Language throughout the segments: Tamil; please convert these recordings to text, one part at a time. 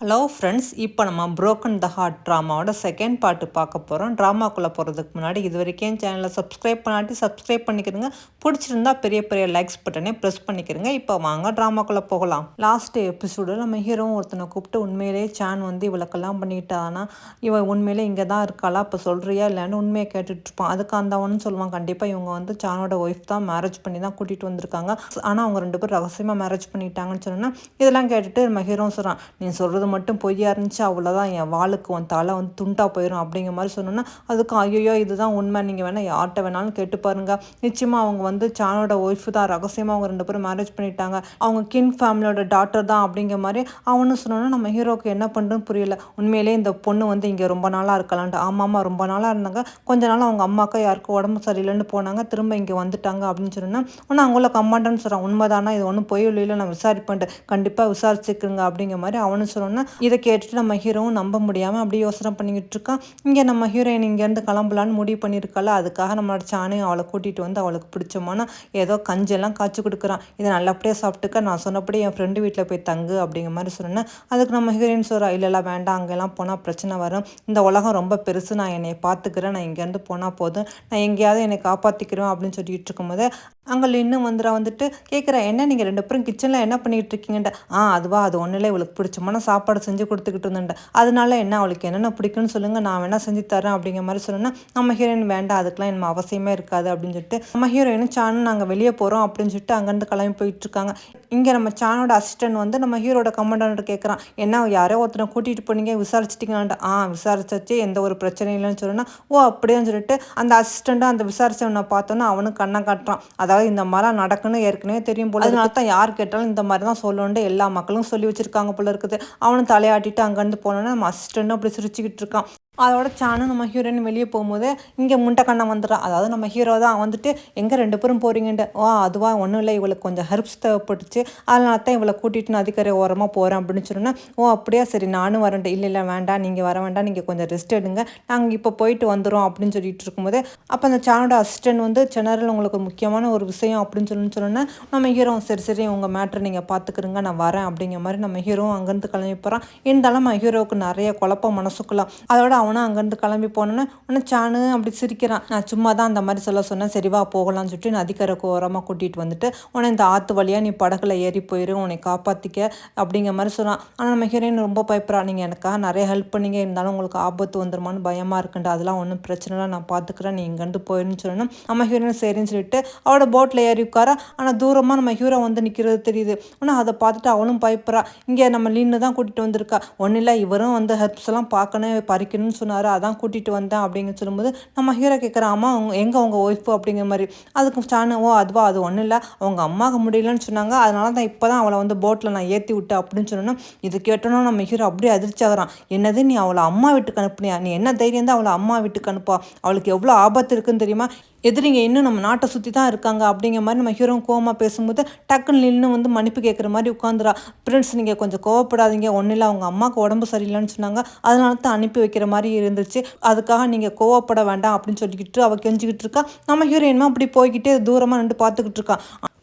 ஹலோ ஃப்ரெண்ட்ஸ், இப்போ நம்ம புரோக்கன் த ஹார்ட் ட்ராமாவோட செகண்ட் பார்ட்டு பார்க்க போகிறோம். ட்ராமாக்குள்ளே போகிறதுக்கு முன்னாடி இது வரைக்கும் என் சேனலை சப்ஸ்கிரைப் பண்ணாட்டி சப்ஸ்கிரைப் பண்ணிக்கிறங்க. பிடிச்சிருந்தா பெரிய பெரிய லைக்ஸ் பட்டனே ப்ரெஸ் பண்ணிக்கிறங்க. இப்போ வாங்க ட்ராமாக்குள்ளே போகலாம். லாஸ்ட் எபிசோடில் நம்ம ஹீரோவும் ஒருத்தனை கூப்பிட்டு உண்மையிலேயே சான் வந்து இவளுக்கெல்லாம் பண்ணிட்டானா, இவன் உண்மையிலே இங்கே தான் இருக்காளா, இப்போ சொல்கிறியா இல்லைன்னு உண்மையை கேட்டுட்ருப்பான். அதுக்கு அந்தவனு சொல்லுவான், கண்டிப்பாக இவங்க வந்து சானோட ஒய்ஃப் தான், மேரேஜ் பண்ணி தான் கூட்டிகிட்டு வந்திருக்காங்க. ஆனால் அவங்க ரெண்டு பேரும் ரகசியமாக மேரேஜ் பண்ணிட்டாங்கன்னு சொன்னோன்னா, இதெல்லாம் கேட்டுட்டு நம்ம ஹீரோ சொல்கிறான், நீ சொல்கிறது மட்டும் பொய்யா இருந்துச்சு, அவ்வளோதான், என் வாளுக்கு உன் தலை வந்து துண்டா போயிடும் அப்படிங்கிற மாதிரி சொன்னோன்னா, அதுக்கு ஐயோ இதுதான் உண்மை, நீங்கள் வேணால் யார்கிட்ட வேணாலும் கேட்டு பாருங்க, நிச்சயமாக அவங்க வந்து சானோட ஒய்ஃபு தான், ரகசியமாக அவங்க ரெண்டு பேரும் மேரேஜ் பண்ணிட்டாங்க, அவங்க கின் ஃபேமிலியோட டாட்டர் தான் அப்படிங்கிற மாதிரி அவனு சொன்னோன்னா, நம்ம ஹீரோக்கு என்ன பண்ணுறதுன்னு புரியல. உண்மையிலே இந்த பொண்ணு வந்து இங்கே ரொம்ப நாளாக இருக்கலான்ட்டு. ஆமாம்மா ரொம்ப நாளாக இருந்தாங்க, கொஞ்ச நாள் அவங்க அம்மாக்கா யாருக்கும் உடம்பு சரியில்லைன்னு போனாங்க, திரும்ப இங்கே வந்துட்டாங்க அப்படின்னு சொன்னோன்னா, ஆனால் அவங்கள கம்மாண்டன்னு சொல்கிறான். உண்மைதானா, இது ஒன்றும் பொய் இல்லை, நான் விசாரிப்பேன்ட்டு, கண்டிப்பாக விசாரிச்சுக்குங்க அப்படிங்கிற மாதிரி அவனு சொன்னோன்னா, இதை கேட்டுட்டு நம்ம ஹீரோவும் நம்ப முடியாமல் அப்படியே யோசனை பண்ணிக்கிட்டு இருக்கான். இங்கே நம்ம ஹீரோயின் இங்கேருந்து கிளம்பலான்னு முடிவு பண்ணியிருக்காள். அதுக்காக நம்மளோட சானையும் அவளை கூட்டிகிட்டு வந்து அவளுக்கு பிடிச்சமான ஏதோ கஞ்செல்லாம் காய்ச்சி கொடுக்குறான். இதை நல்லபடியாக சாப்பிட்டுக்க, நான் சொன்னபடி என் ஃப்ரெண்டு வீட்டில் போய் தங்கு அப்படிங்கிற மாதிரி சொன்னேன். அதுக்கு நம்ம ஹீரோயின் சொல்கிறா, இல்லைல்ல வேண்டாம், அங்கெல்லாம் போனால் பிரச்சனை வரும், இந்த உலகம் ரொம்ப பெருசு, நான் என்னை பார்த்துக்கிறேன், நான் இங்கேருந்து போனால் போதும், நான் எங்கேயாவது என்னை காப்பாற்றிக்கிறேன் அப்படின்னு சொல்லிட்டு இருக்கும்போது அங்கே இன்னும் வந்துட்டு கேட்குறேன், என்ன நீங்கள் ரெண்டு பேரும் கிச்சனில் என்ன பண்ணிகிட்டு இருக்கீங்கன்ட்டு. அதுவா, அது ஒன்றும் இல்லை, இவளுக்கு பிடிச்சமான சாப்பாடு செஞ்சு கொடுத்துக்கிட்டு இருந்தேன்ட்டு. அதனால என்ன, அவளுக்கு என்னென்ன பிடிக்குன்னு சொல்லுங்கள், நான் வேணால் செஞ்சு தரேன் அப்படிங்கிற மாதிரி சொன்னேன்னா, நம்ம ஹீரோயின் வேண்டாம், அதுக்கெலாம் என்ன அவசியமே இருக்காது அப்படின்னு சொல்லிட்டு நம்ம ஹீரோயினும் சானும் நாங்கள் வெளியே போகிறோம் அப்படின்னு சொல்லிட்டு அங்கேருந்து கிளம்பி போயிட்டுருக்காங்க. இங்கே நம்ம சானோட அசிஸ்டன்ட் வந்து நம்ம ஹீரோட கமாண்டன்ட் கேட்குறான், என்ன யாரோ ஒருத்தனை கூட்டிகிட்டு போனீங்க, விசாரிச்சிட்டிங்களான்ட்டு. விசாரிச்சாச்சு, எந்த ஒரு பிரச்சனையும் இல்லைன்னு சொன்னோன்னா, ஓ அப்படியேன்னு சொல்லிட்டு அந்த அசிஸ்டண்ட்டும் அந்த விசாரிச்சவனை பார்த்தோன்னா அவனுக்கு கண்ணை காட்டுறான். அதாவது இந்த மாதிரிலாம் நடக்குன்னு ஏற்கனவே தெரியும் போல, அதனால தான் யார் கேட்டாலும் இந்த மாதிரி தான் சொல்லணுன்ட்டு எல்லா மக்களும் சொல்லி வச்சுருக்காங்க போல இருக்குது. அவனும் தலையாட்டிட்டு அங்கேருந்து போனோன்னா நம்ம அசிஸ்டண்ட்டும் அப்படி சிரிச்சுக்கிட்டு இருக்கான். அதோட சானும் நம்ம ஹீரோயின் வெளியே போகும்போது இங்கே முண்டைக்கண்ணை வந்துடுறான். அதாவது நம்ம ஹீரோ தான் வந்துட்டு, எங்கே ரெண்டு பேரும் போகிறீங்கன்ட்டு. அதுவாக ஒன்றும் இல்லை, இவளுக்கு கொஞ்சம் ஹெல்ப்ஸ் தேவைப்பட்டுச்சு, அதனால தான் இவளை கூட்டிகிட்டு நதிக்கரை ஓரமாக போகிறேன் அப்படின்னு சொன்னோன்னா, அப்படியா சரி நானும் வரேன்ட்டு. இல்லை இல்லை வேண்டாம், நீங்கள் வர வேண்டாம், நீங்கள் கொஞ்சம் ரெஸ்ட் எடுங்க, நாங்கள் இப்போ போயிட்டு வந்துடும் அப்படின்னு சொல்லிட்டு இருக்கும்போது அப்போ அந்த சானோட அசிஸ்டன்ட் வந்து, ஜெனரல் உங்களுக்கு முக்கியமான ஒரு விஷயம் அப்படின்னு சொன்னோன்னா நம்ம ஹீரோ சரி சரி உங்கள் மேட்ரு நீங்கள் பார்த்துக்கிறங்க, நான் வரேன் அப்படிங்கிற மாதிரி நம்ம ஹீரோ அங்கேருந்து கிளம்பி போகிறான். இருந்தாலும் நம்ம ஹீரோவுக்கு நிறைய குழப்பம் மனசுக்குள்ள. அதோட அவனும் அங்கேருந்து கிளம்பி போனோன்னே உன்னை சானு அப்படி சிரிக்கிறான். நான் சும்மா தான் அந்த மாதிரி சொன்னேன், சரிவா போகலான்னு சொல்லிட்டு நதிக்கரைக்கு ஓரமாக கூட்டிகிட்டு வந்துட்டு, உன்னை இந்த ஆற்று வழியாக நீ படகுல ஏறி போயிடும், உன்னை காப்பாற்றிக்க அப்படிங்கிற மாதிரி சொன்னான். ஆனால் நம்ம ஹீரோயின் ரொம்ப பயப்படுறா, நீங்கள் எனக்காக நிறைய ஹெல்ப் பண்ணிங்க, இருந்தாலும் உங்களுக்கு ஆபத்து வந்துருமான்னு பயமாக இருக்குன்ட்டு. அதெல்லாம் ஒன்றும் பிரச்சனை இல்லை, நான் பார்த்துக்கிறேன், நீ இங்கேருந்து போயிடுன்னு சொல்லணும். நம்ம ஹீரோயின் சரின்னு சொல்லிட்டு அவளோட போட்டில் ஏறி உட்காரா. ஆனால் தூரமாக நம்ம ஹீரோ வந்து நிற்கிறது தெரியுது. ஆனால் அதை பார்த்துட்டு அவளும் பயப்படுறா. இங்கே நம்ம லீன்னு தான் கூட்டிகிட்டு வந்திருக்கா. ஒன்றும் இல்லை, இவரும் வந்து ஹெல்ப்ஸ் எல்லாம் பார்க்கணும் பறிக்கணும்னு சொன்னார், அதான் கூட்டிகிட்டு வந்தேன் அப்படின்னு சொல்லும்போது நம்ம ஹீரோ கேட்குறான், அம்மா எங்கே உங்கள் ஒய்ஃபு அப்படிங்கிற மாதிரி. அதுக்கு சானு, அதுவா, அது ஒன்றும் இல்லை, அவங்க அம்மாவுக்கு முடியலன்னு சொன்னாங்க, அதனால தான் இப்போ தான் அவளை வந்து போட்டில் நான் ஏற்றி விட்டேன் அப்படின்னு சொன்னோன்னா, இது கேட்டோன்னா நம்ம ஹீரோ அப்படியே அதிர்ச்சி ஆகிறான். என்னது, நீ அவளை அம்மா வீட்டுக்கு அனுப்புனியா, நீ என்ன தைரியம் தான் அவளை அம்மா வீட்டுக்கு அனுப்பா, அவளுக்கு எவ்வளோ ஆபத்து இருக்குன்னு தெரியுமா, எதிரிங்க இன்னும் நம்ம நாட்டை சுற்றி தான் இருக்காங்க அப்படிங்கிற மாதிரி நம்ம ஹீரோ கோவமாக பேசும்போது டக்குன்னு நின்று வந்து மன்னிப்பு கேட்குற மாதிரி உட்காந்துரா. ஃப்ரெண்ட்ஸ் நீங்கள் கொஞ்சம் கோவப்படாதீங்க, ஒன்றும் இல்லை, அவங்க அம்மாவுக்கு உடம்பு சரியில்லைன்னு சொன்னாங்க, அதனால தான் அனுப்பி வைக்கிற மாதிரி இருந்துச்சு, அதுக்காக நீங்கள் கோவப்பட வேண்டாம் அப்படின்னு சொல்லிக்கிட்டு அவள் கெஞ்சிக்கிட்டு இருக்கா. நம்ம ஹீரோயின்மா அப்படி போய்கிட்டே தூரமாக நின்று பார்த்துக்கிட்டு இருக்கா.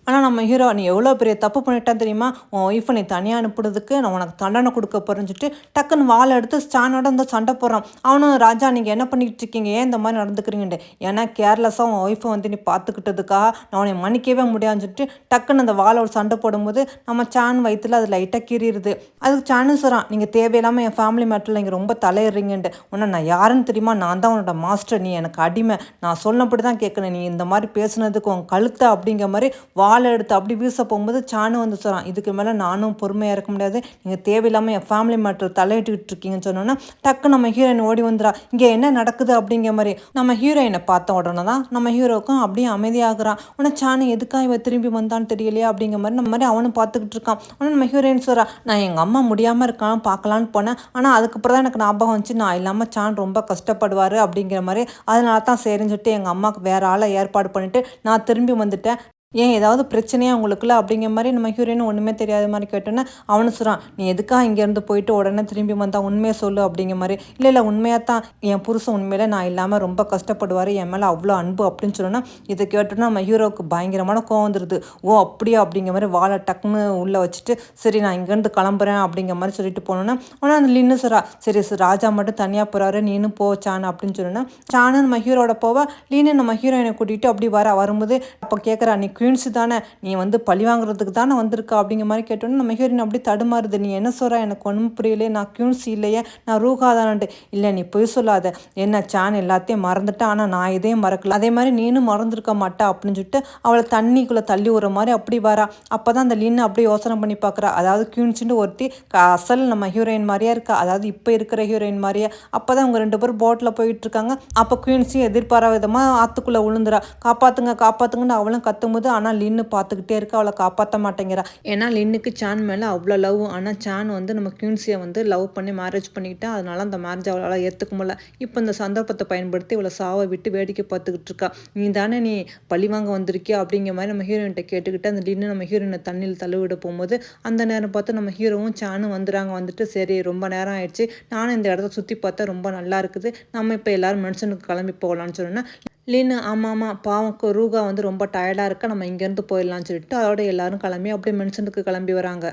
ஆனால் நம்ம ஹீரோ, நீ எவ்வளோ பெரிய தப்பு பண்ணிட்டான் தெரியுமா, உன் ஒய்ஃபை நீ தனியாக அனுப்புறதுக்கு நான் உனக்கு தண்டனை கொடுக்க போகிறேன்னு சொல்லிட்டு டக்குன்னு வாழை எடுத்து ஸ்டானோட வந்து சண்டை போடுறான். அவனும், ராஜா நீங்கள் என்ன பண்ணிக்கிட்டு இருக்கீங்க, ஏன் இந்த மாதிரி நடந்துக்கிறீங்கன்ட்டு. ஏன்னா கேர்லெஸ்ஸாக உன் ஒய்ஃபை வந்து நீ பார்த்துக்கிட்டதுக்காக நான் உன்னை மன்னிக்கவே முடியாதுன்னு சொல்லிட்டு டக்குன்னு அந்த வாழை ஒரு சண்டை போடும்போது நம்ம சான் வயிற்றுல அது லைட்டாக கீறிடுது. அதுக்கு சானு சொல்கிறான், நீங்கள் தேவையில்லாமல் என் ஃபேமிலி மேட்டரில் இங்கே ரொம்ப தலையிடுறீங்கன்ட்டு. உன்னை நான் யாருன்னு தெரியுமா, நான் தான் உன்னோட மாஸ்டர், நீ எனக்கு அடிமை, நான் சொன்னபடி தான் கேட்கணும், நீ இந்த மாதிரி பேசுனதுக்கு உன் கழுத்தை அப்படிங்கிற மாதிரி வாழை எடுத்து அப்படி வீச போகும்போது சானு வந்து சொல்கிறான், இதுக்கு மேலே நானும் பொறுமையாக இருக்க முடியாது, நீங்கள் தேவையில்லாமல் என் ஃபேமிலி மேட்டர் தலையிட்டுக்கிட்டு இருக்கீங்கன்னு சொன்னோன்னா டக்கு நம்ம ஹீரோயின் ஓடி வந்துடா. இங்கே என்ன நடக்குது அப்படிங்கிற மாதிரி நம்ம ஹீரோயினை பார்த்த உடனே தான் நம்ம ஹீரோக்கும் அப்படியே அமைதியாகிறான். உடனே சானு எதுக்காக இவ திரும்பி வந்தான்னு தெரியலையா அப்படிங்கிற மாதிரி நம்ம மாதிரி அவனும் பார்த்துக்கிட்டு இருக்கான். உடனே நம்ம ஹீரோயின் சொல்கிறா, நான் எங்கள் அம்மா முடியாமல் இருக்கான்னு பார்க்கலான்னு போனேன், ஆனால் அதுக்கப்புறம் தான் எனக்கு ஞாபகம் வந்துச்சு, நான் இல்லாமல் சான் ரொம்ப கஷ்டப்படுவார் அப்படிங்கிற மாதிரி, அதனால தான் சரின்னு சொல்லிட்டு எங்கள் அம்மாவுக்கு வேறு ஆளை ஏற்பாடு பண்ணிவிட்டு நான் திரும்பி வந்துட்டேன். ஏன் ஏதாவது பிரச்சனையா உங்களுக்குள்ள அப்படிங்கிற மாதிரி நம்ம ஹீரோயின் ஒன்றுமே தெரியாத மாதிரி கேட்டோன்னே அவனு சொல்கிறான், நீ எதுக்காக இங்கேருந்து போயிட்டு உடனே திரும்பி வந்தா உண்மையை சொல்லு அப்படிங்கிற மாதிரி. இல்லை இல்லை உண்மையாக தான் என் புருஷன் உண்மையில நான் இல்லாமல் ரொம்ப கஷ்டப்படுவார், என் மேலே அவ்வளோ அன்பு அப்படின்னு சொன்னோன்னா இதை கேட்டோன்னா நம்ம ஹீரோவுக்கு பயங்கரமான கோவம் வந்துடுது. ஓ அப்படியா அப்படிங்கிற மாதிரி வாழை டக்குன்னு உள்ளே வச்சுட்டு சரி நான் இங்கேருந்து கிளம்புறேன் அப்படிங்கிற மாதிரி சொல்லிட்டு போனோன்னா ஆனால் அந்த லின்னு சொல்கிறா, சரி சார் ராஜா மட்டும் தனியாக போகிறாரு நீனும் போ சான் அப்படின்னு சொன்னோன்னா சானு நம்ம ஹீரோட போவா, லீனு நம்ம ஹீரோயினை கூட்டிகிட்டு அப்படி வரும்போது அப்போ கேட்குறா, நீ குயின்ஸு தானே, நீ வந்து பழி வாங்குறதுக்கு தானே வந்திருக்கா அப்படிங்கிற மாதிரி கேட்டோன்னே நம்ம ஹீரோயின் அப்படி தடுமாறுது. நீ என்ன சொல்கிறா எனக்கு ஒன்றும் புரியலையே, நான் குயின்ஸ் இல்லையே, நான் ரூஹா தானே. இல்லை நீ பொய் சொல்லாத, என்ன சான் எல்லாத்தையும் மறந்துட்டேன் ஆனால் நான் இதையும் மறக்கல, அதே மாதிரி நீனும் மறந்துருக்க மாட்டா அப்படின்னு சொல்லிட்டு அவளை தண்ணிக்குள்ளே தள்ளி விடுற மாதிரி அப்படி வரா. அப்போ தான் அந்த லின்னு அப்படியே யோசனை பண்ணி பார்க்குறா, அதாவது குயின்ஸுன்னு ஒருத்தி அசல் நம்ம ஹீரோயின் மாதிரியா இருக்கா, அதாவது இப்போ இருக்கிற ஹீரோயின் மாதிரியே. அப்போ தான் அவங்க 2 பேரும் போட்டில் போயிட்டு இருக்காங்க. அப்போ குயின்ஸையும் எதிர்பாராத விதமாக ஆற்றுக்குள்ளே விழுந்துறா. காப்பாற்றுங்க காப்பாற்றுங்கன்னு அவளும் கத்தும்போது ஆனால் லின்னு பார்த்துக்கிட்டே இருக்க, அவளை காப்பாற்ற மாட்டேங்கிறா. ஏன்னா லின்னுக்கு சான் மேலே அவ்வளோ லவ். ஆனால் சான் வந்து நம்ம குயின்ஸியை வந்து லவ் பண்ணி மேரேஜ் பண்ணிக்கிட்டா, அதனால அந்த மேரேஜ் அவளால் ஏற்றுக்க முடியல. இப்போ இந்த சந்தர்ப்பத்தை பயன்படுத்தி இவளை சாவை விட்டு வேடிக்கை பார்த்துக்கிட்டு இருக்கா. நீ தானே நீ பழி வாங்க வந்திருக்கியா அப்படிங்கிற மாதிரி நம்ம ஹீரோயின்கிட்ட கேட்டுக்கிட்டு அந்த லின்னு நம்ம ஹீரோயினை தண்ணியில் தள்ளிவிட போகும்போது அந்த நேரம் பார்த்து நம்ம ஹீரோவும் சானும் வந்துட்டு சரி ரொம்ப நேரம் ஆயிடுச்சு, நானும் இந்த இடத்த சுற்றி பார்த்தா ரொம்ப நல்லா இருக்குது, நம்ம இப்போ எல்லோரும் மென்ஷனுக்கு கிளம்பி போகலான்னு சொன்னோன்னா லின்னு ஆமாம் பாவம் ரூகா வந்து ரொம்ப டயர்டாக இருக்கா, நம்ம இங்கேருந்து போயிடலான்னு சொல்லிட்டு அதோட எல்லாரும் கிளம்பி அப்படியே மென்ஷனுக்கு கிளம்பி வராங்க.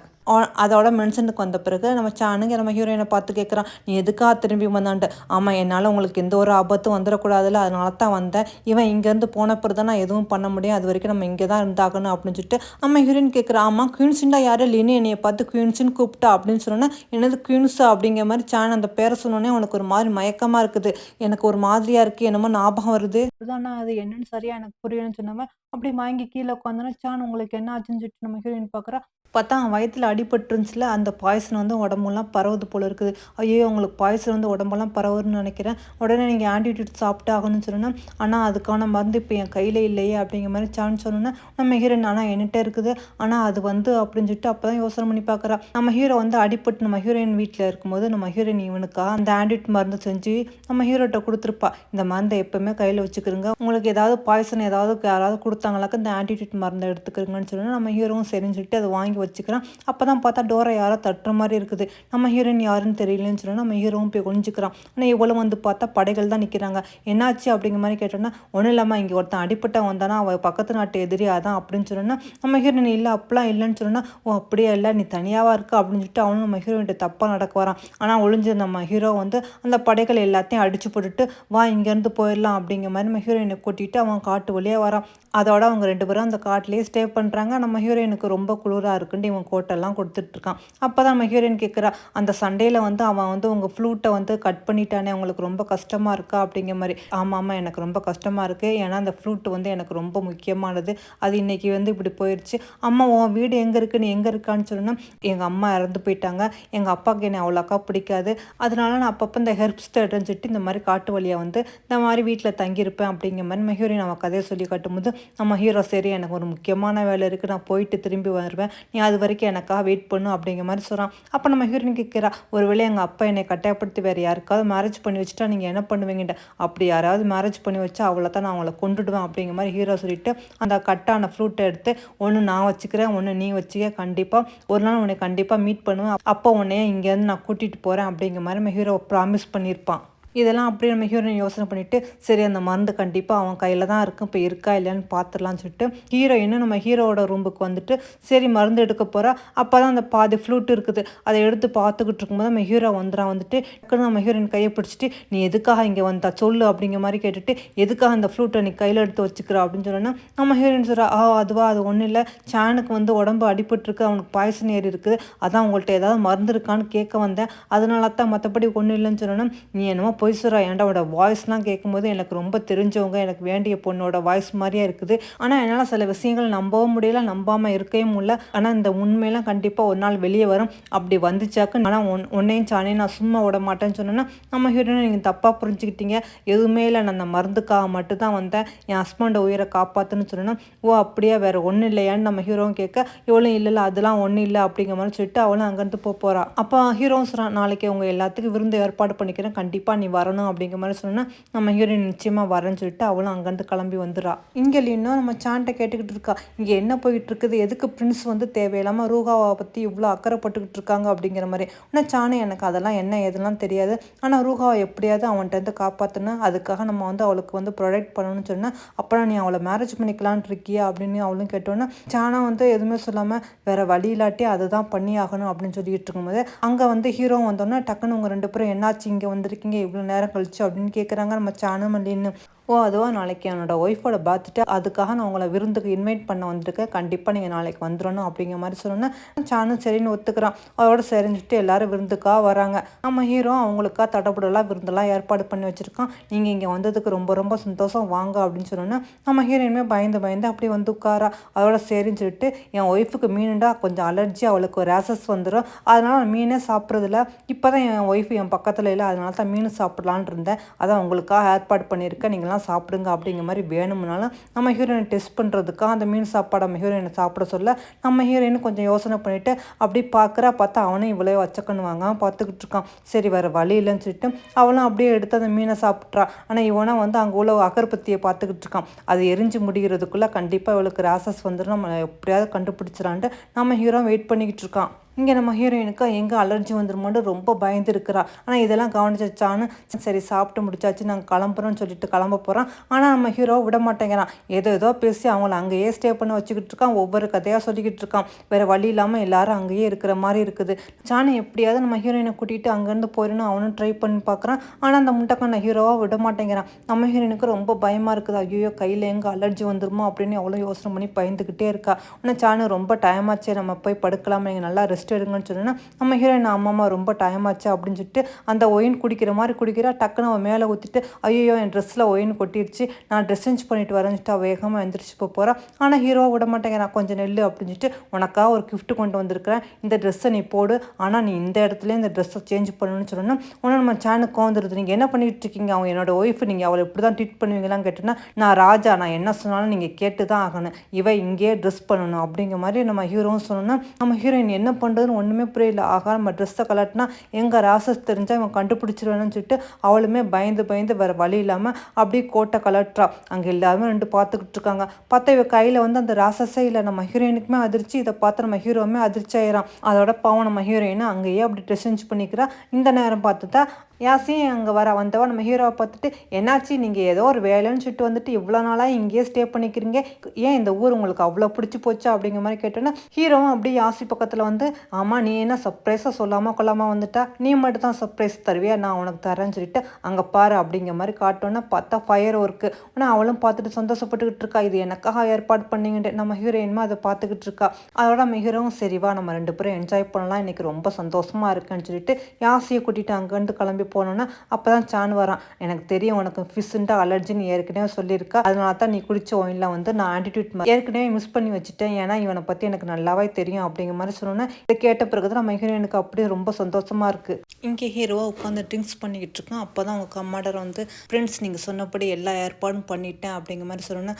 அதோட மென்ஷனுக்கு வந்த பிறகு நம்ம சானுங்க நம்ம ஹீரோயினை பார்த்து கேட்குறான், நீ எதுக்காக திரும்பி வந்தான்ட்டு. ஆமாம் என்னால் உங்களுக்கு எந்த ஒரு ஆபத்தும் வந்துடக்கூடாதுல்ல, அதனால தான் வந்தேன், இவன் இங்கேருந்து போன பிறகு தான் நான் எதுவும் பண்ண முடியும், அது வரைக்கும் நம்ம இங்கே தான் இருந்தாகணும் அப்படின்னு சொல்லிட்டு நம்ம ஹீரோயின் கேட்குறா. ஆமாம் குயின்ஸுண்டா யார், லின்னு என்னையை பார்த்து குயின்ஸுன்னு கூப்பிட்டா அப்படின்னு சொன்னோன்னா என்னது குயின்ஸா அப்படிங்கிற மாதிரி சான் அந்த பேரை சொன்னோன்னே உனக்கு ஒரு மாதிரி மயக்கமாக இருக்குது, எனக்கு ஒரு மாதிரியாக இருக்குது, என்னமோ ஞாபகம் வருது, அதுதான் அது என்னன்னு சரியாக எனக்கு புரியலன்னு சொன்னாமல் அப்படி வாங்கி கீழே உட்காந்தோன்னா சான் உங்களுக்கு என்ன ஆச்சுன்னு சொல்லிட்டு நம்ம ஹீரோயின் பார்க்குறா. பார்த்தா அவன் வயிற்றில் அடிபட்டுருந்துச்சுல, அந்த பாய்சன் வந்து உடம்புலாம் பரவுது போல இருக்குது. ஐயோ உங்களுக்கு பாய்சன் வந்து உடம்பெல்லாம் பரவுதுன்னு நினைக்கிறேன், உடனே நீங்கள் ஆன்டிபயோட்டிக் சாப்பிட்டு ஆகணும்னு சொன்னோன்னா ஆனால் அதுக்கான மருந்து இப்போ என் கையில் இல்லையே அப்படிங்கிற மாதிரி சான் சொன்னோன்னா நம்ம ஹீரோயின் ஆனால் என்கிட்ட இருக்குது, ஆனால் அது வந்து அப்படின்னு சொல்லிட்டு அப்போ தான் யோசனை பண்ணி பார்க்குறா. நம்ம ஹீரோ வந்து அடிபட்டு நம்ம ஹீரோயின் வீட்டில் இருக்கும்போது நம்ம ஹீரோயின் இவனுக்காக அந்த ஆன்டிபயோட்டிக் மருந்து செஞ்சு நம்ம ஹீரோட்ட கொடுத்துருப்பா, இந்த மருந்தை எப்போவுமே கையில் வச்சுக்கிறோங்க, உங்களுக்கு ஏதாவது பாய்சன் ஏதாவது யாராவது கொடுத்தாங்களாக்க இந்த ஆன்டிபயோட்டிக் மருந்தை எடுத்துக்கிறீங்கன்னு சொன்னால் நம்ம ஹீரோவும் சரின்னு சொல்லிட்டு அதை வாங்கி வச்சுக்கிறான். அப்போ தான் பார்த்தா டோரை யாரோ தட்டுற மாதிரி இருக்குது, நம்ம ஹீரோயின் யாருன்னு தெரியலன்னு சொன்னால் நம்ம ஹீரோவும் போய் கொஞ்சிக்கிறான். ஆனால் இவ்வளோ வந்து பார்த்தா படைகள் தான் நிற்கிறாங்க. என்னாச்சு அப்படிங்கிற மாதிரி கேட்டோன்னா ஒன்றும் இல்லாமல் இங்கே ஒருத்தன் அடிப்பட்டவன் வந்தானா அவள் பக்கத்து நாட்டு எதிரி அதான் அப்படின்னு சொன்னோன்னா நம்ம ஹீரோயின் இல்லை அப்படிலாம் இல்லைன்னு சொன்னோன்னா ஓ அப்படியே இல்லை நீ தனியாவாக இருக்கா அப்படின்னு சொல்லிட்டு அவனும் நம்ம ஹீரோயின்ட்டு தப்பாக நடக்க வரான். ஆனால் ஒளிஞ்சு நம்ம ஹீரோ வந்து அந்த படைகள் எல்லாத்தையும் அடிச்சு போட்டுட்டு வா இங்கேருந்து போயிடலாம் அப்படிங்கிற மாதிரி நம்ம ஹீரோயினை கூட்டிகிட்டு அவன் காட்டு வழியாக வரான். அதோட அவங்க 2 பேரும் அந்த காட்டிலேயே ஸ்டே பண்ணுறாங்க. நம்ம ஹீரோயினுக்கு ரொம்ப குளிராக இருக்குன்ட்டு இவன் கோட்டெல்லாம் கொடுத்துட்ருக்கான். அப்போ தான் நம்ம ஹீரோயின் கேட்குறா, அந்த சண்டையில் வந்து அவன் வந்து உங்கள் ஃப்ளூட்டை வந்து கட் பண்ணிட்டானே உங்களுக்கு ரொம்ப கஷ்டமாக இருக்கா அப்படிங்கிற மாதிரி. ஆமாம் எனக்கு ரொம்ப கஷ்டமாக இருக்குது, ஏன்னா அந்த ஃப்ளூட்டு வந்து எனக்கு ரொம்ப முக்கியமானது, அது இன்றைக்கி வந்து இப்படி போயிடுச்சு. அம்மா உன் வீடு எங்கே இருக்குது, நீ எங்கே இருக்கான்னு சொன்னால் எங்கள் அம்மா இறந்து போயிட்டாங்க, எங்கள் அப்பாவுக்கு என்னை அவ்வளோக்கா பிடிக்காது, அதனால நான் அப்பப்போ இந்த ஹெர்ப்ஸ் தேடுன்னு சொல்லிட்டு இந்த மாதிரி காட்டு வழியாக வந்து இந்த மாதிரி வீட்டில் தங்கியிருப்பேன் அப்படிங்கிற மாதிரி நம்ம ஹீரோயின் அவன் கதையை சொல்லி காட்டும்போது நம்ம ஹீரோ சரி எனக்கு ஒரு முக்கியமான வேலை இருக்குது, நான் போயிட்டு திரும்பி வருவேன், நீ அது வரைக்கும் எனக்காக வெயிட் பண்ணு அப்படிங்கிற மாதிரி சொல்கிறான். அப்போ நம்ம ஹீரோயின் கேட்குறா, ஒருவேளை எங்கள் அப்பா என்னை கட்டாயப்படுத்தி வேறு யாருக்காவது மேரேஜ் பண்ணி வச்சுட்டா நீங்கள் என்ன பண்ணுவீங்கட்ட. அப்படி யாராவது மேரேஜ் பண்ணி வச்சா அவ்வளோ தான் நான் அவங்கள கொண்டுடுவேன் அப்படிங்கிற மாதிரி ஹீரோ சொல்லிட்டு அந்த கட்டான ஃப்ரூட்டை எடுத்து ஒன்று நான் வச்சுக்கிறேன் ஒன்று நீ வச்சுக்க, கண்டிப்பாக ஒரு நாள் உன்னை கண்டிப்பாக மீட் பண்ணுவேன், அப்போ உன்னையே இங்கேருந்து நான் கூட்டிகிட்டு போகிறேன் அப்படிங்கிற மாதிரி நம்ம ஹீரோ ப்ராமிஸ் பண்ணியிருப்பான். இதெல்லாம் அப்படியே நம்ம ஹீரோயின் யோசனை பண்ணிவிட்டு சரி அந்த மருந்து கண்டிப்பாக அவன் கையில் தான் இருக்கும், இப்போ இருக்கா இல்லையான்னு பார்த்துடலான்னு சொல்லிட்டு ஹீரோயின்னு நம்ம ஹீரோவோட ரூமுக்கு வந்துட்டு சரி மருந்து எடுக்க போகிறா. அப்போ தான் அந்த பாதி ஃப்ளூட் இருக்குது, அதை எடுத்து பார்த்துக்கிட்டு இருக்கும்போது நம்ம ஹீரோ வந்துட்டு நம்ம ஹீரோயின் கையை பிடிச்சிட்டு நீ எதுக்காக இங்கே வந்தா சொல்லு அப்படிங்கிற மாதிரி கேட்டுட்டு எதுக்காக அந்த ஃப்ளூட்டை நீ கையில் எடுத்து வச்சுக்கிறா அப்படின்னு சொன்னோன்னா நம்ம ஹீரோயின் சொல்கிறா, அதுவா அது ஒன்றும் இல்லை, சானுக்கு வந்து உடம்பு அடிபட்டுருக்கு, அவனுக்கு பாய்சன் ஏறி இருக்குது, அதான் உங்கள்கிட்ட ஏதாவது மருந்து இருக்கான்னு கேட்க வந்தேன், அதனால தான், மற்றபடி ஒன்றும் இல்லைன்னு சொன்னோன்னா நீ என்னமோ பொய் சொல்கிறா, ஏன்டா அவனோட வாய்ஸ்லாம் கேட்கும்போது எனக்கு ரொம்ப தெரிஞ்சவங்க எனக்கு வேண்டிய பொண்ணோட வாய்ஸ் மாதிரியே இருக்குது, ஆனால் என்னால் சில விஷயங்கள் நம்பவும் முடியல நம்பாமல் இருக்கவே முடியல, ஆனால் இந்த உண்மையெல்லாம் கண்டிப்பாக ஒரு நாள் வெளியே வரும், அப்படி வந்துச்சாக்கு ஆனால் உன்னையும் சானையும் நான் சும்மா விட மாட்டேன்னு சொன்னேன்னா நம்ம ஹீரோனை நீங்கள் தப்பாக புரிஞ்சுக்கிட்டீங்க, எதுவுமே இல்லை நான் அந்த மருந்துக்காக மட்டும்தான் வந்தேன், என் ஹஸ்பண்டோட உயிரை காப்பாற்றுன்னு சொன்னேன்னா ஓ அப்படியே வேறு ஒன்றும் இல்லையான்னு நம்ம ஹீரோவும் கேட்க இவளும் இல்லை அதெல்லாம் ஒன்றும் இல்லை அப்படிங்கிற மாதிரி சொல்லிட்டு அவளும் அங்கேருந்து போகிறா. அப்போ ஹீரோவும் சொல்கிறான், நாளைக்கு உங்கள் எல்லாத்துக்கும் விருந்து ஏற்பாடு பண்ணிக்கிறேன், கண்டிப்பாக நீ நீ வரணும் அப்படிங்கிற மாதிரி சொன்னால் நம்ம ஹீரோயின் நிச்சயமாக வரேன்னு சொல்லிட்டு அவளும் அங்கேருந்து கிளம்பி வந்துடுறா. இங்கே இன்னும் நம்ம சாண்ட்டை கேட்டுக்கிட்டு இருக்கா, இங்கே என்ன போயிட்டு இருக்குது, எதுக்கு பிரின்ஸ் வந்து தேவையில்லாமல் ரூகாவை பற்றி இவ்வளோ அக்கறைப்பட்டுக்கிட்டு இருக்காங்க அப்படிங்கிற மாதிரி. ஆனால் சாணு எனக்கு அதெல்லாம் என்ன எதுலாம் தெரியாது, ஆனால் ரூகாவை எப்படியாவது அவன்கிட்ட காப்பாற்றணும், அதுக்காக நம்ம வந்து அவளுக்கு வந்து ப்ரொடெக்ட் பண்ணணும்னு சொன்னால் அப்புறம் நீ அவளை மேரேஜ் பண்ணிக்கலான்ட்டு இருக்கியா அப்படின்னு அவளும் கேட்டோன்னே சாணா வந்து எதுவுமே சொல்லாமல் வேற வழி இல்லாட்டி அதுதான் பண்ணி ஆகணும் அப்படின்னு சொல்லிட்டு இருக்கும்போது அங்கே வந்து ஹீரோ வந்தோன்னே டக்குன்னு உங்கள் 2 பேரும் என்னாச்சு இங்கே வந்திருக்கீங்க இவ்வளோ நேரம் கழிச்சு அப்படின்னு கேட்குறாங்க நம்ம சாணு மல்லின்னு. ஓ அதுவா நாளைக்கு என்னோடய ஒய்ஃபோட பர்த்டே, அதுக்காக நான் உங்களை விருந்துக்கு இன்வைட் பண்ண வந்திருக்கேன், கண்டிப்பாக நீங்கள் நாளைக்கு வந்துடணும் அப்படிங்கிற மாதிரி சொன்னோன்னா சாணும் சரின்னு ஒத்துக்கிறான். அதோட சரிஞ்சுட்டு எல்லாரும் விருந்துக்காக வராங்க. நம்ம ஹீரோ அவங்களுக்கா தடபுடலாம் விருந்தெல்லாம் ஏற்பாடு பண்ணி வச்சுருக்கான். நீங்கள் இங்கே வந்ததுக்கு ரொம்ப ரொம்ப சந்தோஷம், வாங்க அப்படின்னு சொன்னோன்னா நம்ம ஹீரோயினுமே பயந்து பயந்து அப்படி வந்து உட்காரா. அதோட சரின்னு சொல்லிட்டு என் ஒய்ஃபுக்கு மீனுண்டா கொஞ்சம் அலர்ஜி, அவளுக்கு ஒரு ரேசஸ் வந்துடும், அதனால நான் மீனே சாப்பிட்றதில்ல, இப்போ தான் என் ஒய்ஃபு என் பக்கத்தில் இல்லை, அதனால தான் மீன் சாப்பிட்லான் இருந்தேன், அதான் உங்களுக்காக ஏற்பாடு பண்ணியிருக்கேன், நீங்களாம் சாப்பிடுங்க அப்படிங்கிற மாதிரி. வேணும்னாலும் நம்ம ஹீரோயினை டெஸ்ட் பண்ணுறதுக்காக அந்த மீன் சாப்பாடு நம்ம ஹீரோயினை சாப்பிட சொல்ல நம்ம ஹீரோயின் கொஞ்சம் யோசனை பண்ணிவிட்டு அப்படி பார்த்தா அவனும் இவ்வளோ வச்சக்கன்னு வாங்க பார்த்துக்கிட்டு இருக்கான். சரி வேறு வழி இல்லைன்னு சொல்லிட்டு அவளும் அப்படியே எடுத்து அந்த மீனை சாப்பிட்றா. ஆனால் இவனா வந்து அங்கே உள்ள அகர்பத்தியை பார்த்துக்கிட்டு இருக்கான். அது எரிஞ்சு முடிகிறதுக்குள்ளே கண்டிப்பாக இவளுக்கு ராசஸ் வந்துடும், நம்ம எப்படியாவது கண்டுபிடிச்சிடான்ட்டு நம்ம ஹீரோ வெயிட் பண்ணிக்கிட்டு இருக்கான். இங்கே நம்ம ஹீரோயினுக்கு எங்கே அலர்ஜி வந்துருமோன்னு ரொம்ப பயந்து இருக்கிறா. ஆனால் இதெல்லாம் கவனிச்சான்னு சரி சாப்பிட்டு முடிச்சாச்சு நாங்கள் கிளம்புறோன்னு சொல்லிட்டு கிளம்ப போகிறான். ஆனால் நம்ம ஹீரோ விட மாட்டேங்கிறான். ஏதோ பேசி அவங்கள அங்கேயே ஸ்டே பண்ண வச்சுக்கிட்டு இருக்கான், ஒவ்வொரு கதையாக சொல்லிக்கிட்டு இருக்கான். வேறு வழி இல்லாமல் எல்லாரும் அங்கேயே இருக்கிற மாதிரி இருக்குது. சாணி எப்படியாவது நம்ம ஹீரோயினை கூட்டிகிட்டு அங்கேருந்து போயிடணும் அவனும் ட்ரை பண்ணி பார்க்குறான். ஆனால் அந்த முட்டைக்கான ஹீரோவாக விட மாட்டேங்கிறான். நம்ம ஹீரோயினுக்கு ரொம்ப பயமாக இருக்குது, ஐயோ கையில் எங்கே அலர்ஜி வந்துருமோ அப்படின்னு அவ்வளோ யோசனை பண்ணி பயந்துக்கிட்டே இருக்கா. ஆனால் சாணி ரொம்ப டைம் ஆச்சு, நம்ம போய் படுக்கலாம், நீங்கள் நல்லா ரெஸ்ட் எடுங்கன்னு சொன்னா நம்ம ஹீரோயின் அம்மா ரொம்ப டைம் ஆச்சு அப்படின்னு சொல்லிட்டு அந்த ஒயின் குடிக்கிற மாதிரி குடிக்கிறா. டக்குன்னு அவன் மேலே ஊற்றிட்டு ஐயோ என் ட்ரெஸ்ஸில் ஒயின் கொட்டிடுச்சு, நான் ட்ரெஸ் சேஞ்ச் பண்ணிட்டு வரேன்னுட்டு வேகமாக எழுந்திரிச்சு போகிறா. ஆனால் ஹீரோவை விட மாட்டேங்கிறான், கொஞ்சம் நெல் அப்படின்னு சொல்லிட்டு உனக்காக ஒரு கிஃப்ட் கொண்டு வந்திருக்கிறேன், இந்த ட்ரெஸ்ஸை நீ போடு, ஆனால் நீ இந்த இடத்துல இந்த ட்ரெஸ்ஸை சேஞ்ச் பண்ணணும்னு சொன்னோன்னா உடனே நம்ம சேனுக்கு வந்துடுது. நீங்கள் என்ன பண்ணிட்டு இருக்கீங்க, அவன் என்னோட ஒய்ஃபு, நீங்கள் அவளை இப்படி தான் ட்ரீட் பண்ணுவீங்களான்னு கேட்டோன்னா நான் ராஜா, நான் என்ன சொன்னாலும் நீங்கள் கேட்டு தான் ஆகணும், இவ இங்கேயே ட்ரெஸ் பண்ணணும் அப்படிங்கிற மாதிரி நம்ம ஹீரோவும் சொன்னோன்னா நம்ம ஹீரோயின் என்ன பண்ணுறதுன்னு ஒன்றுமே புரியல. ஆகா நம்ம ட்ரெஸ்ஸை கலட்டினா எங்கள் ராசஸ் தெரிஞ்சால் இவன் கண்டுபிடிச்சிருவேன்னு சொல்லிட்டு அவளுமே பயந்து வேறு வழி இல்லாமல் அப்படியே கோட்டை கலட்டுறா. அங்கே எல்லாருமே 2 பார்த்துக்கிட்டு இருக்காங்க. பார்த்தா இவ கையில் வந்து அந்த ராசஸே இல்லை. நம்ம ஹீரோயினுக்குமே அதிர்ச்சி, இதை பார்த்து நம்ம ஹீரோவுமே அதிர்ச்சி ஆயிடான். அதோட பாவம் நம்ம ஹீரோயினை அங்கேயே அப்படி ட்ரெஸ் சேஞ்ச் பண்ணிக்கிறா. இந்த நேரம் பார்த்துட்டா யாசியும் அங்கே வந்தவா நம்ம ஹீரோவை பார்த்துட்டு என்னாச்சு, நீங்கள் ஏதோ ஒரு வேலைன்னு சொல்லிட்டு வந்துட்டு இவ்வளோ நாளாக இங்கேயே ஸ்டே பண்ணிக்கிறீங்க, ஏன் இந்த ஊர் உங்களுக்கு அவ்வளோ பிடிச்சி போச்சா அப்படிங்கிற மாதிரி கேட்டோன்னா ஹீரோவும் அப்படியே யாசி பக்கத்தில் வந்து ஆமாம் நீ என்ன சர்ப்ரைஸாக சொல்லாமல் கொள்ளாமல் வந்துட்டா, நீ மட்டும் தான் சர்ப்ரைஸ் தருவியா, நான் உனக்கு தரேன்னு சொல்லிட்டு அங்கே பாரு அப்படிங்கிற மாதிரி காட்டோன்னா பார்த்தா ஃபயர் ஒர்க்கு. ஆனால் அவளும் பார்த்துட்டு சந்தோஷப்பட்டுக்கிட்டு இருக்கா, இது எனக்காக ஏற்பாடு பண்ணிக்கிட்டு நம்ம ஹீரோயின்மா அதை பார்த்துக்கிட்டு இருக்கா. அதோட நம்ம ஹீரோவும் சரிவா நம்ம 2 பேரும் என்ஜாய் பண்ணலாம், இன்றைக்கி ரொம்ப சந்தோஷமாக இருக்குன்னு சொல்லிட்டு யாசியை கூட்டிகிட்டு அங்கேருந்து கிளம்பி போனோன்னா அப்போ தான் சான் வரான். எனக்கு தெரியும் உனக்கு ஃபிஷ்ஷுண்டா அலர்ஜின்னு ஏற்கனவே சொல்லியிருக்கா, அதனால தான் நீ குடிச்ச ஒயினில் வந்து நான் ஆட்டிடியூட் ஏற்கனவே மிஸ் பண்ணி வச்சுட்டேன், ஏன்னா இவனை பற்றி எனக்கு நல்லாவே தெரியும் அப்படிங்கிற மாதிரி சொன்னோன்னா இதை கேட்ட பிறகு தான் நம்ம ஹீரோயினுக்கு அப்படியே ரொம்ப சந்தோஷமாக இருக்குது. இங்கே ஹீரோவாக உட்காந்து ட்ரிங்க்ஸ் பண்ணிக்கிட்டு இருக்கேன். அப்போ தான் அவங்க கமாண்டர் வந்து ஃப்ரெண்ட்ஸ் நீங்கள் சொன்னபடி எல்லா ஏற்பாடும் பண்ணிட்டேன் அப்படிங்கிற மாதிரி சொன்னோன்னா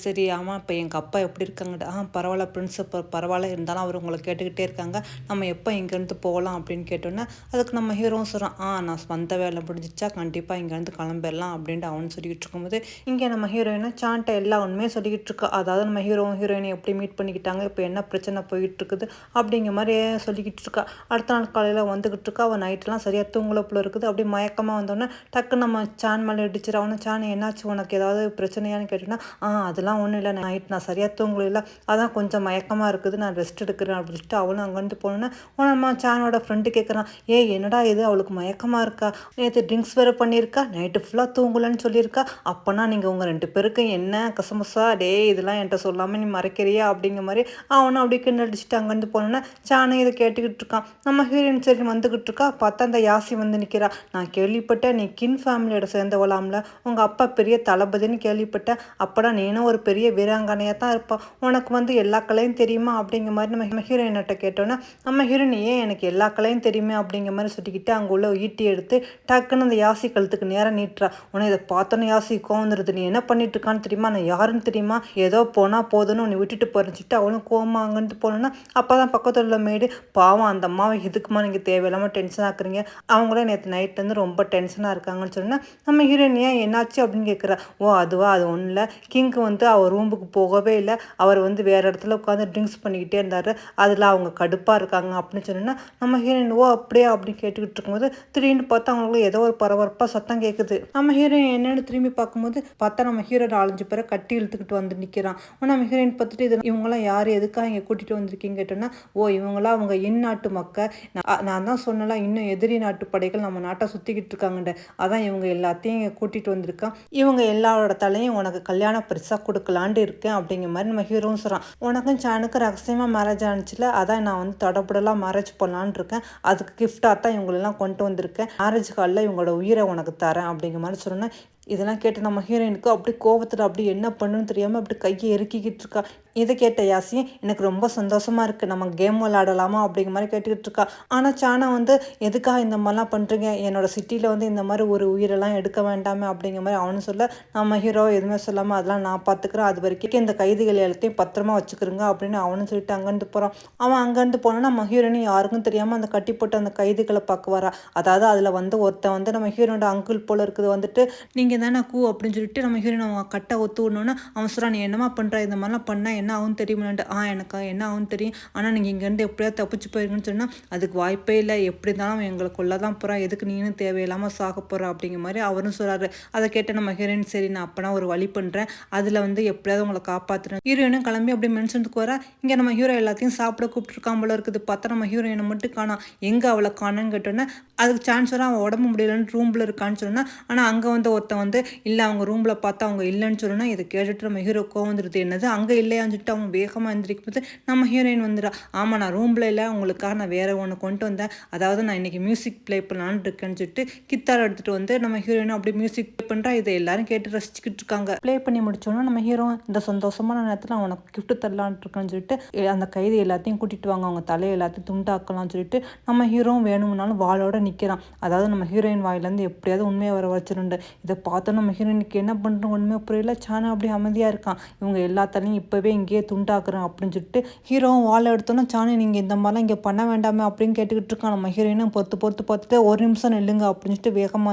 சரி ஆமாம் இப்போ எங்கள் அப்பா எப்படி இருக்காங்கட்டு, பரவாயில்ல ஃப்ரெண்ட்ஸ் இப்போ பரவாயில்ல, இருந்தாலும் அவர் உங்களை கேட்டுக்கிட்டே இருக்காங்க, நம்ம எப்போ இங்கேருந்து போகலாம் அப்படின்னு கேட்டோன்னா அதுக்கு நம்ம ஹீரோவும் சொல்கிறான் நான் வந்த வேலை முடிஞ்சிச்சா கண்டிப்பாக இங்கேருந்து கிளம்பிடலாம் அப்படின்ட்டு அவனு சொல்லிக்கிட்டு இருக்கும்போது இங்கே நம்ம ஹீரோயினை சாண்ட்டை எல்லா உண்மையே சொல்லிக்கிட்டு இருக்கா. அதாவது நம்ம ஹீரோயினை எப்படி மீட் பண்ணிக்கிட்டாங்க, இப்போ என்ன பிரச்சனை போயிட்டு இருக்குது அப்படிங்கிற மாதிரி சொல்லிக்கிட்டு இருக்கா. அடுத்த நாள் காலையில் வந்துக்கிட்டு இருக்கா. அவன் நைட்டெலாம் சரியாக தூங்கலப்புல இருக்குது. அப்படி மயக்கமாக வந்தோடனே டக்கு நம்ம சான் மேலே இடிச்சிட. அவனை சான் என்னாச்சு உனக்கு ஏதாவது பிரச்சனையான்னு கேட்டோன்னா அதெல்லாம் ஒன்றும் இல்லை, நைட் நான் சரியாக தூங்கல, அதான் கொஞ்சம் மயக்கமாக இருக்குது, நான் ரெஸ்ட் எடுக்கிறேன் அப்படின்னு சொல்லிட்டு அவனும் அங்கேருந்து போனோன்னே நம்ம சானோட ஃப்ரெண்டு கேட்குறான், என்னடா இது அவளுக்கு மயக்கமாக இருக்கா, நேற்று ட்ரிங்க்ஸ் வேறு பண்ணியிருக்கா, நைட்டு ஃபுல்லாக தூங்கலன்னு சொல்லியிருக்கா, அப்போனா நீங்கள் உங்கள் 2 பேருக்கும் என்ன கசமசா, இதெல்லாம் என்கிட்ட சொல்லாமல் நீ மறைக்கிறியா அப்படிங்கிற மாதிரி அவனும் அப்படி கிண்டடிச்சுட்டு அங்கேருந்து போனோன்னா சாணை இதை கேட்டுக்கிட்டு இருக்கான். நம்ம ஹீரோயின் சரி வந்துக்கிட்டு இருக்கா. பார்த்தா அந்த யாசி வந்து நிற்கிறா. நான் கேள்விப்பட்டேன் நீ கின் ஃபேமிலியோட சேர்ந்தவளாம்ல, உங்கள் அப்பா பெரிய தளபதின்னு கேள்விப்பட்டேன், அப்போடா நீனும் ஒரு பெரிய வீராங்கனையாக தான் இருப்பா, உனக்கு வந்து எல்லா கலையும் தெரியுமா அப்படிங்கிற மாதிரி நம்ம ஹீரோயின்கிட்ட கேட்டோன்னா நம்ம ஹீரோயின் எனக்கு எல்லா கலையும் தெரியுமே அப்படிங்கிற மாதிரி சொல்லிக்கிட்டு அங்கே உள்ள ஈட்டி எடுத்து எடுத்து டக்குன்னு அந்த யாசி கழுத்துக்கு நேரம் நீட்டுறா. உன்னை இதை பார்த்தோன்னே யாசி கோவந்துருது. நீ என்ன பண்ணிட்டு இருக்கான்னு தெரியுமா, நான் யாருன்னு தெரியுமா, ஏதோ போனால் போதுன்னு உன்னை விட்டுட்டு போறேன்னு அவளும் கோவமா அங்கேருந்து போனோன்னா அப்போ தான் பக்கத்தில் உள்ள மேடு, பாவம் அந்த அம்மாவை எதுக்குமா நீங்கள் தேவையில்லாமல் டென்ஷன் ஆக்குறீங்க, அவங்களும் நேற்று நைட்லேருந்து ரொம்ப டென்ஷனாக இருக்காங்கன்னு சொன்னால் நம்ம ஹீரோயின் ஏன் என்னாச்சு அப்படின்னு கேட்குறா. ஓ அதுவா, அது ஒன்றும் இல்லை, கிங்க்கு அவர் ரூமுக்கு போகவே இல்லை, அவர் வேறு இடத்துல உட்காந்து ட்ரிங்க்ஸ் பண்ணிக்கிட்டே இருந்தார், அதில் அவங்க கடுப்பாக இருக்காங்க அப்படின்னு சொன்னோன்னா நம்ம ஹீரோயின் ஓ அப்படியே அப்படின்னு கேட்டுக்கிட்டு இருக்கும்போது திடீர்னு பார்த்தா அவங்களுக்கு ஏதோ ஒரு பரபரப்பாக சத்தம் கேட்குது. நம்ம ஹீரோயின் என்னென்னு திரும்பி பார்க்கும்போது பார்த்தா நம்ம ஹீரோ 4-5 பேரை கட்டி இழுத்துக்கிட்டு வந்து நிற்கிறான். நம்ம ஹீரோயின் பார்த்துட்டு இது இவங்களாம் யார், எதுக்காக இங்கே கூட்டிகிட்டு வந்திருக்கீங்க கேட்டோன்னா, ஓ இவங்களாம் அவங்க இந்நாட்டு மக்கள், நான் தான் சொன்னலாம் இன்னும் எதிரி நாட்டு படைகள் நம்ம நாட்டை சுற்றிக்கிட்டு இருக்காங்கன்ற, அதான் இவங்க எல்லாத்தையும் இங்கே கூட்டிகிட்டு வந்திருக்கான், இவங்க எல்லாரோட தலையும் உனக்கு கல்யாண பரிசாக கொடுக்கலான்ட்டு இருக்கேன் அப்படிங்கிற மாதிரி நம்ம ஹீரோவும் சொல்கிறான். உனக்கும் சானுக்கு ரகசியமாக மேரேஜ் ஆனிச்சுல, அதான் நான் தடப்படலாம் மேரேஜ் பண்ணலான்னு இருக்கேன், அதுக்கு கிஃப்டாக தான் இவங்களெல்லாம் கொண்டு வந்திருக்கேன், மேரேஜ் காலில் இவங்களோட உயிரை உனக்கு தரேன் அப்படிங்கிற மாதிரி சொன்னேன். இதெல்லாம் கேட்டு நம்ம ஹீரோயினுக்கு அப்படி கோவத்தில் அப்படி என்ன பண்ணுன்னு தெரியாமல் அப்படி கையை இறுக்கிக்கிட்டு இருக்கா. இதை கேட்ட யாசி எனக்கு ரொம்ப சந்தோஷமாக இருக்குது, நம்ம கேம் விளையாடலாமா அப்படிங்கிற மாதிரி கேட்டுக்கிட்டு இருக்கா. ஆனால் சானா எதுக்காக இந்த மாதிரிலாம் பண்ணுறீங்க, என்னோட சிட்டியில் இந்த மாதிரி ஒரு உயிரெல்லாம் எடுக்க வேண்டாமே அப்படிங்கிற மாதிரி அவனு சொல்ல, நம்ம ஹீரோ எதுவுமே சொல்லாமல் அதெல்லாம் நான் பார்த்துக்கிறேன், அது வரைக்கும் இந்த கைதிகள் எல்லாத்தையும் பத்திரமா வச்சுக்கிறோங்க அப்படின்னு அவனு சொல்லிட்டு அங்கேருந்து போகிறான். அவன் அங்கேருந்து போனால் நம்ம ஹீரோனி யாருக்கும் தெரியாமல் அந்த கட்டி போட்டு அந்த கைதிகளை பார்க்க வரா. அதாவது அதில் ஒருத்தன் நம்ம ஹீரோனோட அங்கிள் போல் இருக்குது, நீங்கள் தானே கூ அப்படின்னு சொல்லிட்டு நம்ம ஹீரோயின் அவங்க கட்டை ஒத்து விடணுன்னு அவன் சொல்கிறான், நீ என்னமா பண்ணுற, இந்த மாதிரிலாம் பண்ணால் என்ன ஆகும் தெரியுமான்ட்டு. எனக்கு என்ன ஆகும் தெரியும், ஆனால் நீங்கள் இங்கேருந்து எப்படியாவது தப்பிச்சு போயிருங்கன்னு சொன்னால் அதுக்கு வாய்ப்பே இல்லை, எப்படி இருந்தாலும் எங்களை கொள்ள தான் போகிறான், எதுக்கு நீனும் தேவையில்லாமல் சாக போகிற அப்படிங்கிற மாதிரி அவரும் சொல்கிறாரு. அதை கேட்ட நம்ம ஹீரோயின் சரி நான் அப்போனா ஒரு வழி பண்ணுறேன், அதில் எப்படியாவது உங்களை காப்பாற்றுறேன். ஹீரோயினும் கிளம்பி அப்படி மென்ஷனுக்கு வர, இங்கே நம்ம ஹீரோ எல்லாத்தையும் சாப்பிட கூப்பிட்டுருக்கான் போல இருக்குது. பார்த்தா நம்ம ஹீரோயினை மட்டும் காணோம். எங்கே அவளை காணோன்னு கேட்டோன்னே அதுக்கு சான்ஸ் வர அவன் உடம்பு முடியலன்னு ரூமில் இருக்கான்னு சொன்னால், ஆனால் அங்கே ஒருத்தன் இல்லை அவங்க ரூமில் பார்த்தா அவங்க இல்லைன்னு சொல்லணும். இதை கேட்டுட்டு நம்ம ஹீரோ கோவந்துருது. என்னது அங்கே இல்லையான்னு சொல்லிட்டு அவன் வேகமாக எழுந்திரிக்கும் போது நம்ம ஹீரோயின் வந்துடா. ஆமாம் நான் ரூமில் இல்லை, உங்களுக்காக நான் வேறு ஒன்று கொண்டு வந்தேன், அதாவது நான் இன்றைக்கி மியூசிக் ப்ளே பண்ணலான்னு இருக்கேன்னு சொல்லிட்டு கித்தார் எடுத்துகிட்டு நம்ம ஹீரோயினும் அப்படி மியூசிக் ப்ளே பண்ணுறா. இதை எல்லாரும் கேட்டு ரசிச்சுக்கிட்டு இருக்காங்க. ப்ளே பண்ணி முடிச்சோன்னா நம்ம ஹீரோ இந்த சந்தோஷமான நேரத்தில் அவனுக்கு கிஃப்ட் தரலான் இருக்கேன்னு சொல்லிட்டு அந்த கைதி எல்லாத்தையும் கூட்டிகிட்டு வாங்க, அவங்க தலையை எல்லாத்தையும் துண்டாக்கலாம்னு சொல்லிட்டு நம்ம ஹீரோவும் வேணும்னாலும் வாளோட நிற்கிறான். அதாவது நம்ம ஹீரோயின் வாயிலேருந்து எப்படியாவது உண்மையை வர வச்சிருண்டு. இதை பார்த்தோம் நம்ம ஹீரோயினுக்கு என்ன பண்ணுறோம் உண்மையாக புரியல. சானா அப்படி அமைதியாக இருக்கான். இவங்க எல்லாத்தாலையும் இப்போவே இங்கேயே துண்டாக்குறேன் அப்படின்னு சொல்லிட்டு ஹீரோவும் வாழை எடுத்தோன்னா, சாணி நீங்கள் இந்த மாதிரிலாம் இங்கே பண்ண வேண்டாமே அப்படின்னு கேட்டுக்கிட்டு இருக்கான். நம்ம ஹீரோயினும் பொறுத்து பார்த்துட்டு ஒரு நிமிஷம் நில்லுங்க அப்படின்னு சொல்லிட்டு வேகமாக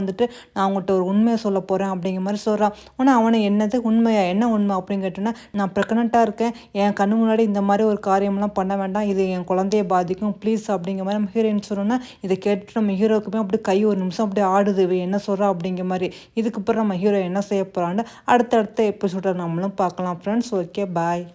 நான் அவங்கள்ட்ட ஒரு உண்மையை சொல்ல போகிறேன் அப்படிங்கிற மாதிரி சொல்கிறான். ஆனால் அவனை என்னது உண்மையா, என்ன உண்மை அப்படின்னு கேட்டோன்னா, நான் ப்ரெக்னெண்ட்டாக இருக்கேன், என் கண்ணு முன்னாடி இந்த மாதிரி ஒரு காரியம்லாம் பண்ண வேண்டாம், இது என் குழந்தைய பாதிக்கும் ப்ளீஸ் அப்படிங்கிற மாதிரி நம்ம ஹீரோயின் சொல்லணும்னா, இதை கேட்டுட்டு நம்ம ஹீரோக்குமே அப்படி கை ஒரு நிமிஷம் அப்படியே ஆடுது, என்ன சொல்கிறா அப்படிங்கிற மாதிரி. இதுக்கப்புறம் நம்ம ஹீரோ என்ன செய்ய போகிறான்னு அடுத்தடுத்த எபிசோட நம்மளும் பார்க்கலாம் ஃப்ரெண்ட்ஸ். Okay bye.